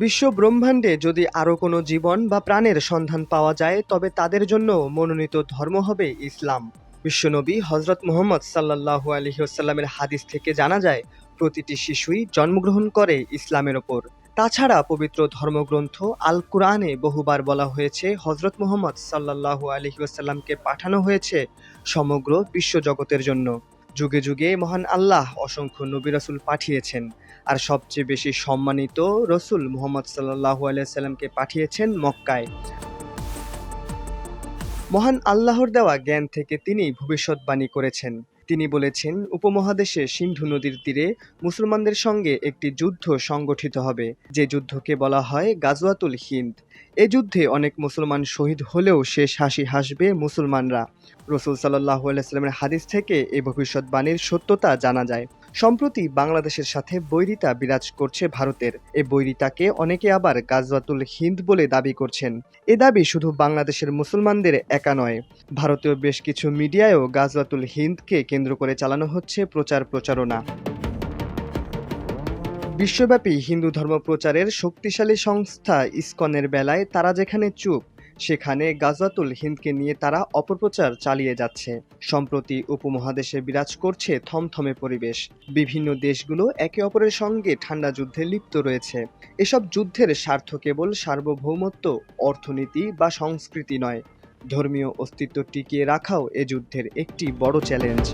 বিশ্ব ব্রহ্মাণ্ডে যদি আরও কোনো জীবন বা প্রাণের সন্ধান পাওয়া যায় তবে তাদের জন্য মনোনীত ধর্ম হবে ইসলাম। বিশ্বনবী হজরত মুহাম্মদ সাল্লাল্লাহু আলাইহি ওয়াসাল্লামের হাদিস থেকে জানা যায়, প্রতিটি শিশুই জন্মগ্রহণ করে ইসলামের ওপর। তাছাড়া পবিত্র ধর্মগ্রন্থ আল কুরআনে বহুবার বলা হয়েছে হজরত মুহাম্মদ সাল্লাল্লাহু আলাইহি ওয়াসাল্লামকে পাঠানো হয়েছে সমগ্র বিশ্বজগতের জন্য। যুগে যুগে মহান আল্লাহ অসংখ্য নবী রাসূল পাঠিয়েছেন, আর সবচেয়ে বেশি সম্মানিত রসুল মুহাম্মদ সাল্লাল্লাহু আলাইহি সাল্লামকে পাঠিয়েছেন মক্কায়। মহান আল্লাহর দেওয়া জ্ঞান থেকে তিনি ভবিষ্যৎবাণী করেছেন। তিনি বলেছেন, উপমহাদেশে সিন্ধু নদীর তীরে মুসলমানদের সঙ্গে একটি যুদ্ধ সংগঠিত হবে, যে যুদ্ধকে বলা হয় গাজওয়াতুল হিন্দ। এ যুদ্ধে অনেক মুসলমান শহীদ হলেও শেষ হাসি হাসবে মুসলমানরা। রসুল সাল্লাল্লাহু আলাইহি সাল্লামের হাদিস থেকে এই ভবিষ্যৎবাণীর সত্যতা জানা যায়। সম্প্রতি বাংলাদেশের সাথে বৈরিতা বিরাজ করছে ভারতের। এ বৈরিতাকে অনেকে আবার গাজওয়াতুল হিন্দ বলে দাবি করছেন। এ দাবি শুধু বাংলাদেশের মুসলমানদের একা নয়, ভারতীয় বেশ কিছু মিডিয়ায়ও গাজওয়াতুল হিন্দকে কেন্দ্র করে চালানো হচ্ছে প্রচারণা। বিশ্বব্যাপী হিন্দু ধর্ম প্রচারের শক্তিশালী সংস্থা ইসকনের বেলায় তারা যেখানে চুপ, সেখানে গাজওয়াতুল হিন্দকে নিয়ে তারা অপপ্রচার চালিয়ে যাচ্ছে। সম্প্রতি উপমহাদেশে বিরাজ করছে থমথমে পরিবেশ। বিভিন্ন দেশগুলো একে অপরের সঙ্গে ঠান্ডা যুদ্ধে লিপ্ত রয়েছে। এসব যুদ্ধের স্বার্থ কেবল সার্বভৌমত্ব, অর্থনীতি বা সংস্কৃতি নয়, ধর্মীয় অস্তিত্ব টিকিয়ে রাখাও এ যুদ্ধের একটি বড় চ্যালেঞ্জ।